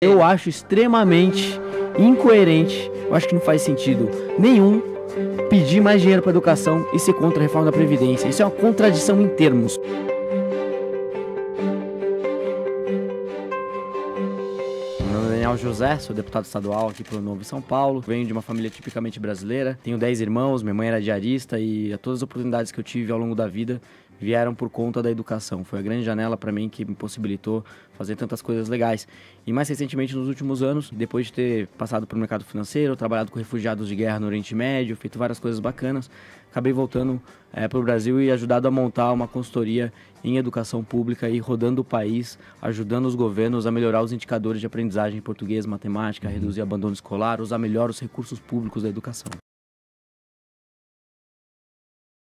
Eu acho extremamente incoerente, eu acho que não faz sentido nenhum pedir mais dinheiro para a educação e ser contra a reforma da Previdência. Isso é uma contradição em termos. José, sou deputado estadual aqui pelo Novo São Paulo, venho de uma família tipicamente brasileira, tenho 10 irmãos, minha mãe era diarista e todas as oportunidades que eu tive ao longo da vida vieram por conta da educação. Foi a grande janela para mim que me possibilitou fazer tantas coisas legais. E mais recentemente, nos últimos anos, depois de ter passado pelo mercado financeiro, trabalhado com refugiados de guerra no Oriente Médio, feito várias coisas bacanas, acabei voltando para o Brasil e ajudado a montar uma consultoria em educação pública e rodando o país, ajudando os governos a melhorar os indicadores de aprendizagem em português, matemática, reduzir abandono escolar, usar melhor os recursos públicos da educação.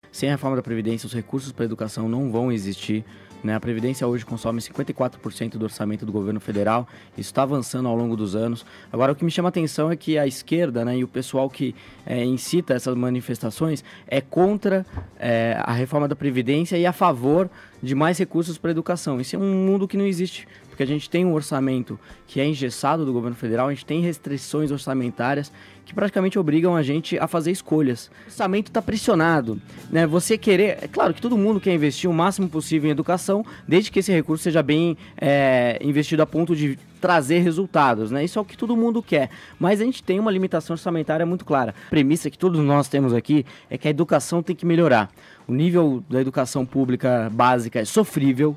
Sem a reforma da Previdência, os recursos para a educação não vão existir, né? A Previdência hoje consome 54% do orçamento do governo federal, isso está avançando ao longo dos anos. Agora, o que me chama a atenção é que a esquerda, né, e o pessoal que incita essas manifestações é contra a reforma da Previdência e a favor de mais recursos para a educação. Isso é um mundo que não existe, porque a gente tem um orçamento que é engessado do governo federal, a gente tem restrições orçamentárias que praticamente obrigam a gente a fazer escolhas. O orçamento está pressionado, né? Você querer... É claro que todo mundo quer investir o máximo possível em educação, desde que esse recurso seja bem investido a ponto de trazer resultados, né? Isso é o que todo mundo quer, mas a gente tem uma limitação orçamentária muito clara. A premissa que todos nós temos aqui é que a educação tem que melhorar. O nível da educação pública básica é sofrível.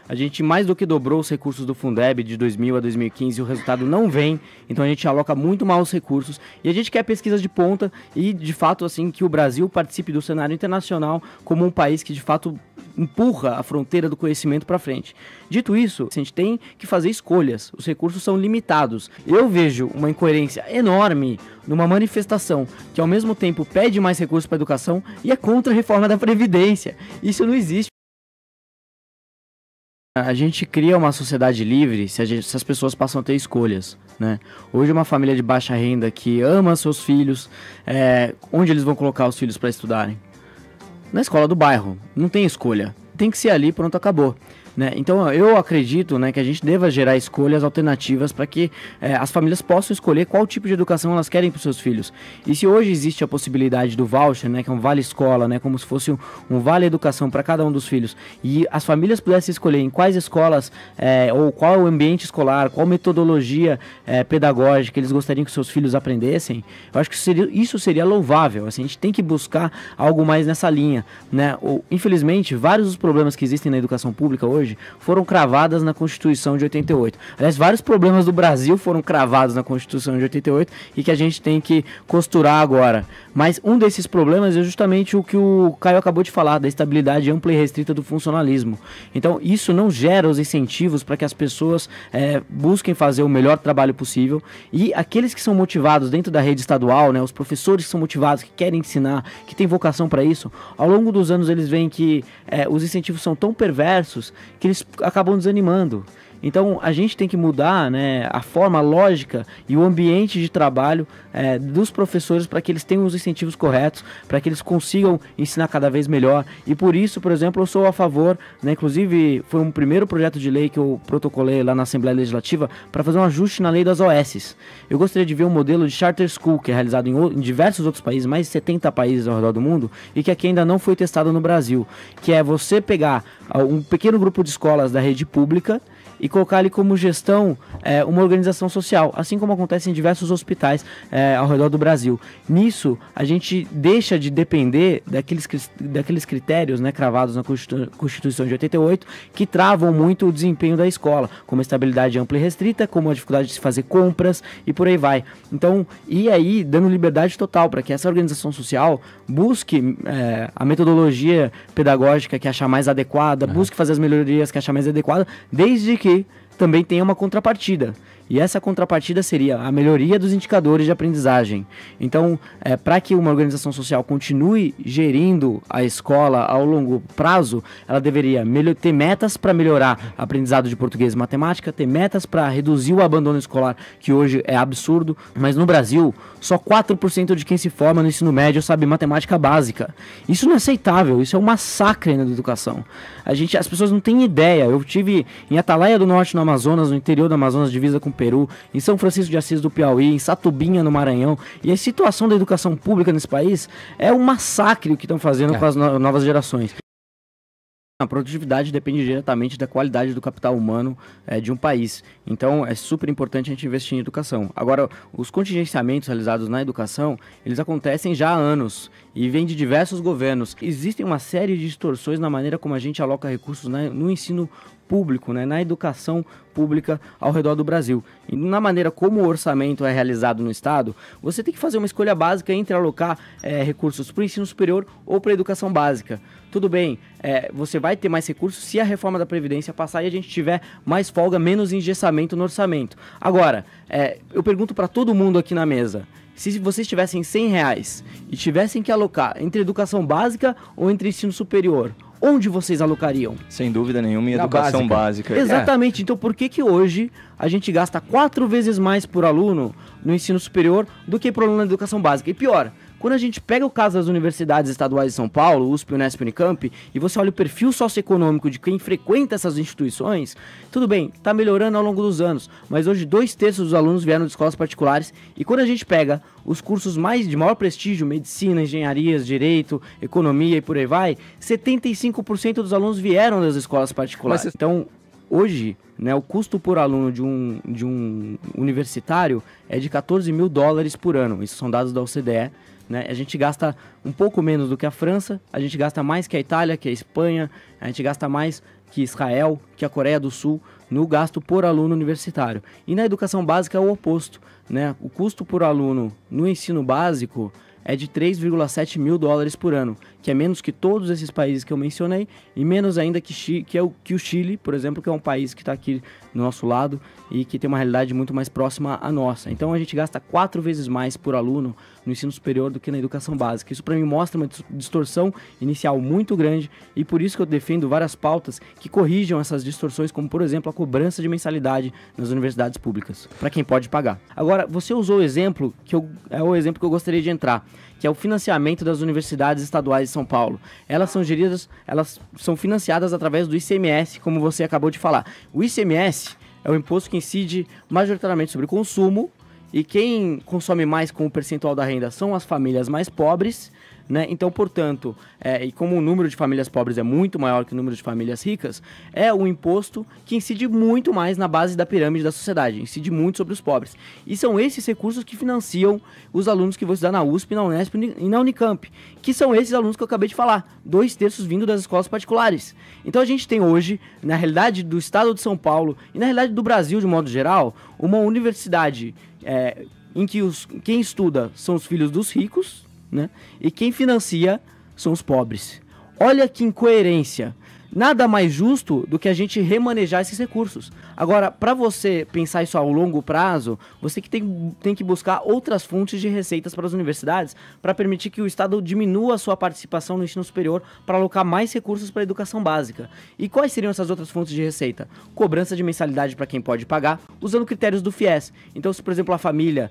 A gente mais do que dobrou os recursos do Fundeb de 2000 a 2015 e o resultado não vem, então a gente aloca muito mal os recursos e a gente quer pesquisas de ponta e de fato assim que o Brasil participe do cenário internacional como um país que de fato empurra a fronteira do conhecimento para frente. Dito isso, a gente tem que fazer escolhas, os recursos são limitados. Eu vejo uma incoerência enorme numa manifestação que ao mesmo tempo pede mais recursos para a educação e é contra a reforma da Previdência. Isso não existe. A gente cria uma sociedade livre se as pessoas passam a ter escolhas, né? Hoje uma família de baixa renda que ama seus filhos, onde eles vão colocar os filhos para estudarem? Na escola do bairro, não tem escolha, tem que ser ali, pronto, acabou. Né? Então eu acredito, né, que a gente deva gerar escolhas alternativas para que as famílias possam escolher qual tipo de educação elas querem para os seus filhos. E se hoje existe a possibilidade do voucher, né, que é um vale escola, né, como se fosse um vale educação para cada um dos filhos, e as famílias pudessem escolher em quais escolas ou qual é o ambiente escolar, qual metodologia pedagógica eles gostariam que seus filhos aprendessem, eu acho que isso seria louvável. Assim, a gente tem que buscar algo mais nessa linha, né? Infelizmente, vários dos problemas que existem na educação pública hoje foram cravadas na Constituição de 88. Aliás, vários problemas do Brasil foram cravados na Constituição de 88 e que a gente tem que costurar agora. Mas um desses problemas é justamente o que o Caio acabou de falar, da estabilidade ampla e restrita do funcionalismo. Então, isso não gera os incentivos para que as pessoas busquem fazer o melhor trabalho possível e aqueles que são motivados dentro da rede estadual, né, os professores que são motivados, que querem ensinar, que têm vocação para isso, ao longo dos anos eles veem que os incentivos são tão perversos que eles acabam desanimando. Então a gente tem que mudar, né, a forma lógica e o ambiente de trabalho dos professores para que eles tenham os incentivos corretos, para que eles consigam ensinar cada vez melhor. E por isso, por exemplo, eu sou a favor, né, inclusive foi um primeiro projeto de lei que eu protocolei lá na Assembleia Legislativa para fazer um ajuste na lei das OS. Eu gostaria de ver um modelo de charter school que é realizado em diversos outros países, mais de 70 países ao redor do mundo, e que aqui ainda não foi testado no Brasil, que é você pegar um pequeno grupo de escolas da rede pública e colocar ali como gestão uma organização social, assim como acontece em diversos hospitais ao redor do Brasil. Nisso, a gente deixa de depender daqueles critérios, né, cravados na Constituição de 88, que travam muito o desempenho da escola, como a estabilidade ampla e restrita, como a dificuldade de se fazer compras e por aí vai. Então, e aí, dando liberdade total para que essa organização social busque a metodologia pedagógica que achar mais adequada, busque fazer as melhorias que achar mais adequada, desde que também tem uma contrapartida. E essa contrapartida seria a melhoria dos indicadores de aprendizagem. Então, para que uma organização social continue gerindo a escola ao longo prazo, ela deveria ter metas para melhorar o aprendizado de português e matemática, ter metas para reduzir o abandono escolar, que hoje é absurdo. Mas no Brasil, só 4% de quem se forma no ensino médio sabe matemática básica. Isso não é aceitável, isso é um massacre na educação. As pessoas não têm ideia. Eu estive em Atalaia do Norte, no Amazonas, no interior do Amazonas, divisa com o Peru, em São Francisco de Assis do Piauí, em Satubinha, no Maranhão. E a situação da educação pública nesse país é um massacre o que estão fazendo com as novas gerações. A produtividade depende diretamente da qualidade do capital humano de um país. Então, é super importante a gente investir em educação. Agora, os contingenciamentos realizados na educação, eles acontecem já há anos e vêm de diversos governos. Existem uma série de distorções na maneira como a gente aloca recursos no ensino público, na educação pública ao redor do Brasil. E na maneira como o orçamento é realizado no Estado, você tem que fazer uma escolha básica entre alocar recursos para o ensino superior ou para a educação básica. Tudo bem, você vai ter mais recursos se a reforma da Previdência passar e a gente tiver mais folga, menos engessamento no orçamento. Agora, eu pergunto para todo mundo aqui na mesa, se vocês tivessem R$100 e tivessem que alocar entre educação básica ou entre ensino superior, onde vocês alocariam? Sem dúvida nenhuma, em educação básica. Exatamente. Então, por que hoje a gente gasta 4 vezes mais por aluno no ensino superior do que por aluno na educação básica? E pior, quando a gente pega o caso das universidades estaduais de São Paulo, USP, Unesp, Unicamp, e você olha o perfil socioeconômico de quem frequenta essas instituições, tudo bem, está melhorando ao longo dos anos, mas hoje 2/3 dos alunos vieram de escolas particulares, e quando a gente pega os cursos de maior prestígio, medicina, engenharias, direito, economia e por aí vai, 75% dos alunos vieram das escolas particulares. Então, hoje, o custo por aluno de um universitário é de $14 mil por ano, isso são dados da OCDE. A gente gasta um pouco menos do que a França, a gente gasta mais que a Itália, que a Espanha, a gente gasta mais que Israel, que a Coreia do Sul, no gasto por aluno universitário. E na educação básica é o oposto, O custo por aluno no ensino básico é de $3,7 mil por ano, que é menos que todos esses países que eu mencionei e menos ainda que o Chile, por exemplo, que é um país que está aqui do nosso lado e que tem uma realidade muito mais próxima à nossa. Então a gente gasta 4 vezes mais por aluno no ensino superior do que na educação básica. Isso para mim mostra uma distorção inicial muito grande e por isso que eu defendo várias pautas que corrijam essas distorções, como por exemplo a cobrança de mensalidade nas universidades públicas, para quem pode pagar. Agora, você usou o exemplo é o exemplo que eu gostaria de entrar, que é o financiamento das universidades estaduais de São Paulo. Elas são financiadas através do ICMS, como você acabou de falar. O ICMS é o imposto que incide majoritariamente sobre o consumo, e quem consome mais com o percentual da renda são as famílias mais pobres, Então, portanto, e como o número de famílias pobres é muito maior que o número de famílias ricas, é um imposto que incide muito mais na base da pirâmide da sociedade, incide muito sobre os pobres. E são esses recursos que financiam os alunos que vão estudar na USP, na Unesp e na Unicamp, que são esses alunos que eu acabei de falar, 2/3 vindo das escolas particulares. Então a gente tem hoje, na realidade do estado de São Paulo e na realidade do Brasil de modo geral, uma universidade em que quem estuda são os filhos dos ricos, e quem financia são os pobres. Olha que incoerência. Nada mais justo do que a gente remanejar esses recursos. Agora, para você pensar isso a longo prazo, você que tem que buscar outras fontes de receitas para as universidades para permitir que o Estado diminua a sua participação no ensino superior para alocar mais recursos para a educação básica. E quais seriam essas outras fontes de receita? Cobrança de mensalidade para quem pode pagar, usando critérios do FIES. Então, se por exemplo a família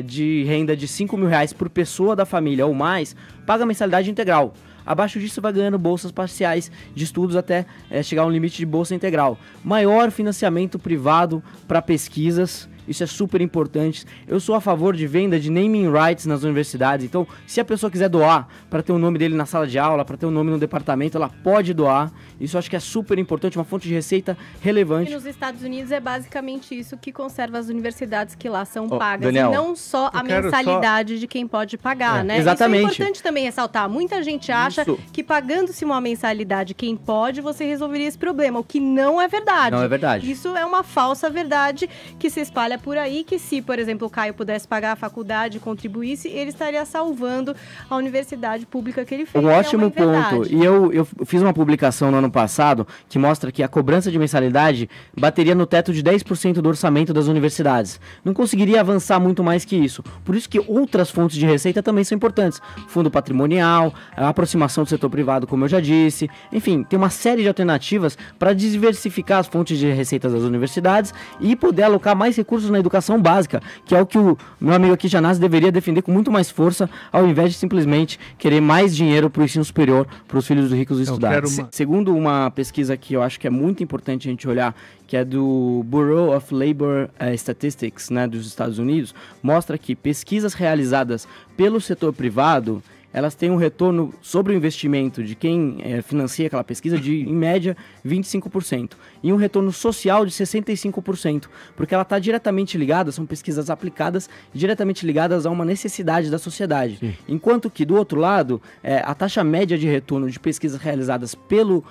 de renda de R$5 mil por pessoa da família ou mais, paga a mensalidade integral. Abaixo disso vai ganhando bolsas parciais de estudos até chegar a um limite de bolsa integral. Maior financiamento privado para pesquisas, isso é super importante. Eu sou a favor de venda de naming rights nas universidades, então se a pessoa quiser doar para ter o nome dele na sala de aula, para ter o nome no departamento, ela pode doar. Isso eu acho que é super importante, uma fonte de receita relevante. E nos Estados Unidos é basicamente isso que conserva as universidades que lá são pagas. Daniel, e não só a mensalidade de quem pode pagar, Exatamente. Isso é importante também ressaltar. Muita gente acha que pagando-se uma mensalidade quem pode, você resolveria esse problema, o que não é verdade. Não é verdade. Isso é uma falsa verdade que se espalha por aí, que se, por exemplo, o Caio pudesse pagar a faculdade e contribuísse, ele estaria salvando a universidade pública que ele fez. Um ótimo ponto. E eu fiz uma publicação no ano passado que mostra que a cobrança de mensalidade bateria no teto de 10% do orçamento das universidades. Não conseguiria avançar muito mais que isso. Por isso que outras fontes de receita também são importantes. Fundo patrimonial, a aproximação do setor privado, como eu já disse. Enfim, tem uma série de alternativas para diversificar as fontes de receitas das universidades e poder alocar mais recursos recursos na educação básica, que é o que o meu amigo aqui, Janás, deveria defender com muito mais força, ao invés de simplesmente querer mais dinheiro para o ensino superior, para os filhos dos ricos estudarem. Segundo uma pesquisa que eu acho que é muito importante a gente olhar, que é do Bureau of Labor Statistics, né, dos Estados Unidos, mostra que pesquisas realizadas pelo setor privado, elas têm um retorno sobre o investimento de quem financia aquela pesquisa de, em média, 25%. E um retorno social de 65%, porque ela está diretamente ligada, são pesquisas aplicadas, diretamente ligadas a uma necessidade da sociedade. Sim. Enquanto que, do outro lado, a taxa média de retorno de pesquisas realizadas pelo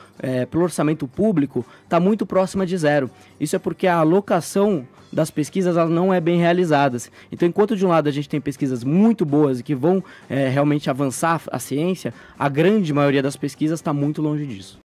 orçamento público está muito próxima de zero. Isso é porque a alocação das pesquisas elas não é bem realizadas. Então, enquanto de um lado a gente tem pesquisas muito boas e que vão realmente avançar a ciência, a grande maioria das pesquisas está muito longe disso.